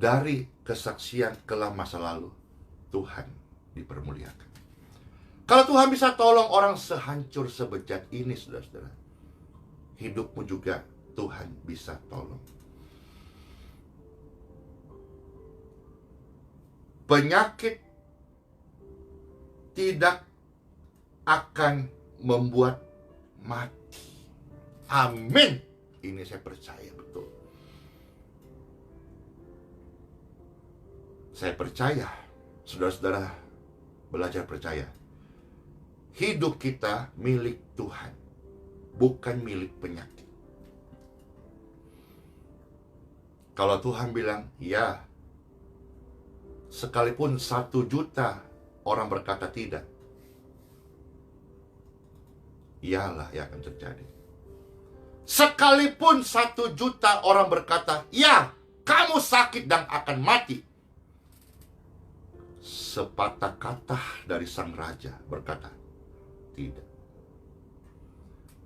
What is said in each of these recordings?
dari kesaksian kelam masa lalu, Tuhan dipermuliakan. Kalau Tuhan bisa tolong orang sehancur sebejat ini, saudara-saudara, hidupmu juga Tuhan bisa tolong. Penyakit tidak akan membuat mati. Amin. Ini saya percaya betul. Saya percaya, saudara-saudara belajar percaya. Hidup kita milik Tuhan, bukan milik penyakit. Kalau Tuhan bilang, ya, sekalipun 1 juta orang berkata tidak, iyalah yang akan terjadi. Sekalipun 1 juta orang berkata, ya, kamu sakit dan akan mati, sepatah kata dari sang raja berkata, tidak.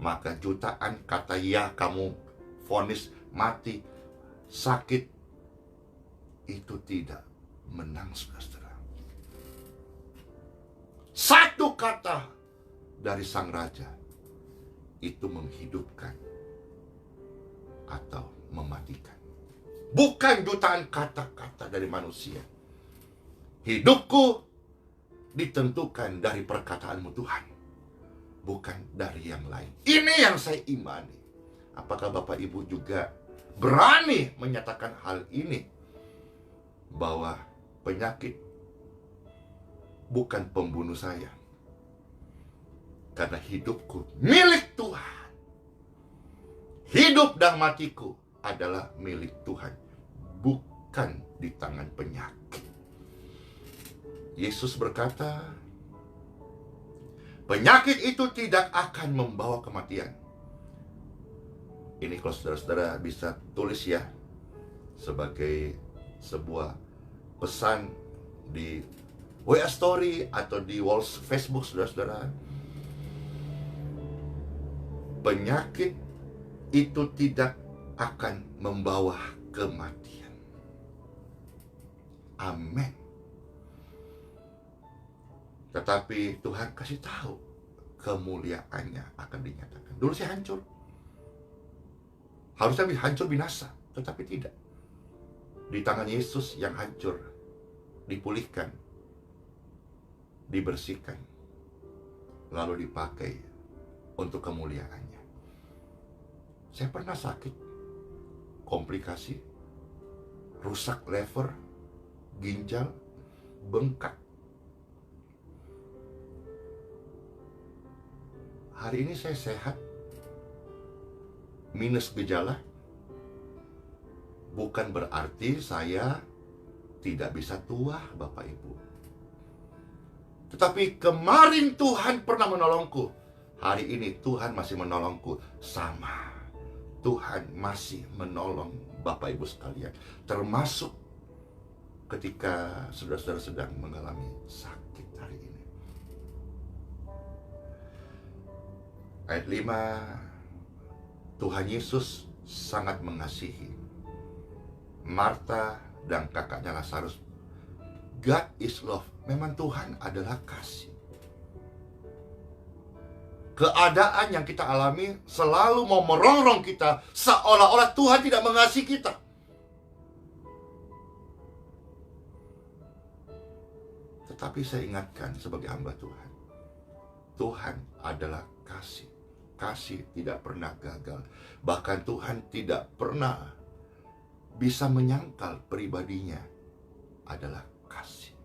Maka jutaan kata ya, kamu vonis mati, sakit, itu tidak menang, saudara. 1 kata dari sang raja itu menghidupkan atau mematikan. Bukan jutaan kata-kata dari manusia. Hidupku ditentukan dari perkataanmu Tuhan, bukan dari yang lain. Ini yang saya imani. Apakah Bapak Ibu juga berani menyatakan hal ini? Bahwa penyakit bukan pembunuh saya, karena hidupku milik Tuhan. Hidup dan matiku adalah milik Tuhan, bukan di tangan penyakit. Yesus berkata, penyakit itu tidak akan membawa kematian. Ini kalau saudara-saudara bisa tulis ya, sebagai sebuah pesan di WA Story atau di wall Facebook, saudara-saudara. Penyakit itu tidak akan membawa kematian. Amin. Tetapi Tuhan kasih tahu kemuliaannya akan dinyatakan. Dulu saya hancur, harusnya hancur binasa, tetapi tidak. Di tangan Yesus yang hancur dipulihkan, dibersihkan, lalu dipakai untuk kemuliaannya. Saya pernah sakit, komplikasi, rusak lever, ginjal, bengkak. Hari ini saya sehat, minus gejala. Bukan berarti saya tidak bisa tua, Bapak Ibu. Tetapi kemarin Tuhan pernah menolongku. Hari ini Tuhan masih menolongku. Sama, Tuhan masih menolong Bapak Ibu sekalian. Termasuk ketika saudara-saudara sedang mengalami sakit hari ini. Ayat 5, Tuhan Yesus sangat mengasihi Marta dan kakaknya Lazarus. God is love. Memang Tuhan adalah kasih. Keadaan yang kita alami selalu mau merongrong kita, seolah-olah Tuhan tidak mengasihi kita. Tetapi saya ingatkan sebagai hamba Tuhan, Tuhan adalah kasih. Kasih tidak pernah gagal. Bahkan Tuhan tidak pernah bisa menyangkal pribadinya adalah kasih.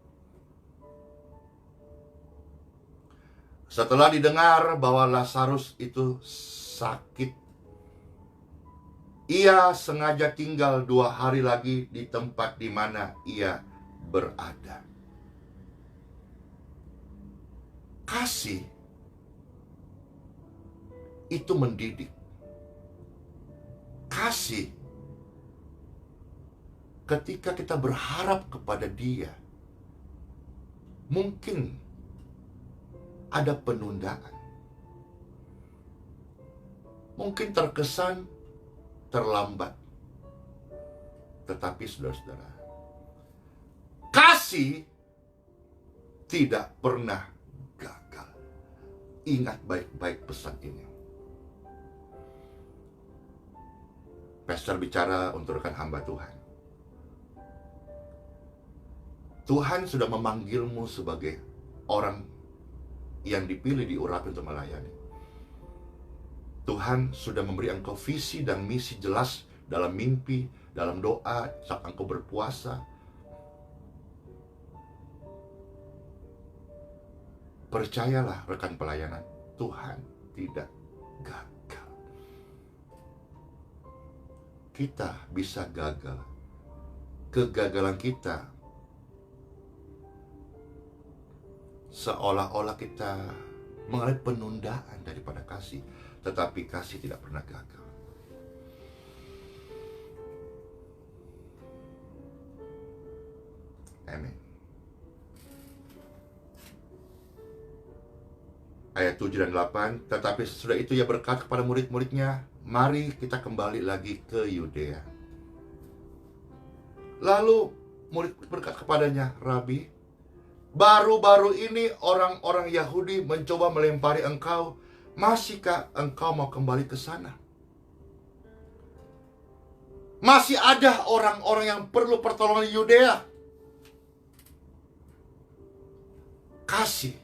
Setelah didengar bahwa Lazarus itu sakit, ia sengaja tinggal 2 hari lagi di tempat di mana ia berada. Kasih itu mendidik. Kasih ketika kita berharap kepada Dia, mungkin ada penundaan, mungkin terkesan terlambat. Tetapi saudara-saudara, kasih tidak pernah gagal. Ingat baik-baik pesan ini. Pastor bicara untuk rekan hamba Tuhan. Tuhan sudah memanggilmu sebagai orang yang dipilih diurapi untuk melayani. Tuhan sudah memberi engkau visi dan misi jelas dalam mimpi, dalam doa, saat engkau berpuasa. Percayalah rekan pelayanan, Tuhan tidak gagal. Kita bisa gagal. Kegagalan kita seolah-olah kita mengalami penundaan daripada kasih, tetapi kasih tidak pernah gagal. Amin. Ayat 7 dan 8, tetapi sesudah itu ia berkata kepada murid-muridnya, mari kita kembali lagi ke Yudea. Lalu murid berkata kepadanya, Rabi, baru-baru ini orang-orang Yahudi mencoba melempari engkau. Masihkah engkau mau kembali ke sana? Masih ada orang-orang yang perlu pertolongan di Yudea. Kasih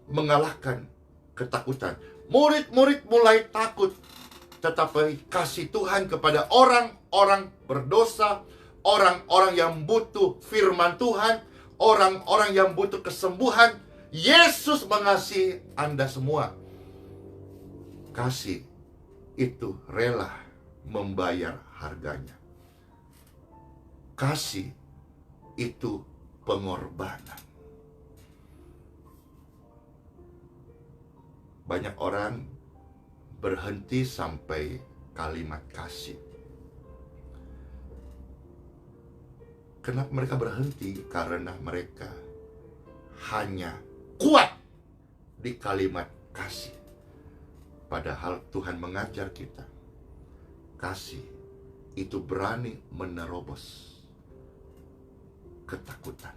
mengalahkan ketakutan. Murid-murid mulai takut, tetapi kasih Tuhan kepada orang-orang berdosa, orang-orang yang butuh firman Tuhan, orang-orang yang butuh kesembuhan. Yesus mengasihi Anda semua. Kasih itu rela membayar harganya. Kasih itu pengorbanan. Banyak orang berhenti sampai kalimat kasih. Kenapa mereka berhenti? Karena mereka hanya kuat di kalimat kasih. Padahal Tuhan mengajar kita, kasih itu berani menerobos ketakutan.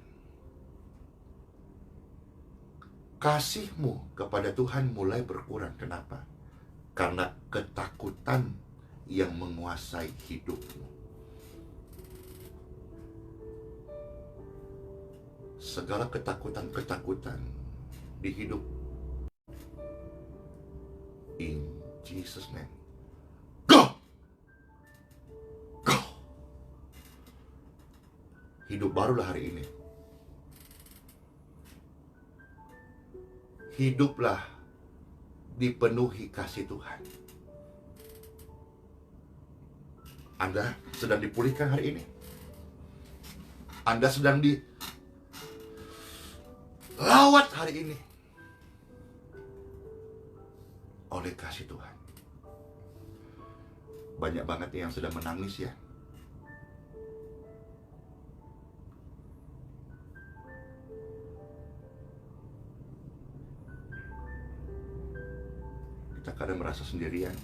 Kasihmu kepada Tuhan mulai berkurang. Kenapa? Karena ketakutan yang menguasai hidupmu. Segala ketakutan-ketakutan di hidup, in Jesus' name, go! Go! Hidup barulah hari ini. Hiduplah dipenuhi kasih Tuhan. Anda sedang dipulihkan hari ini. Anda sedang dilawat hari ini oleh kasih Tuhan. Banyak banget yang sudah menangis ya. Kita kadang merasa sendirian.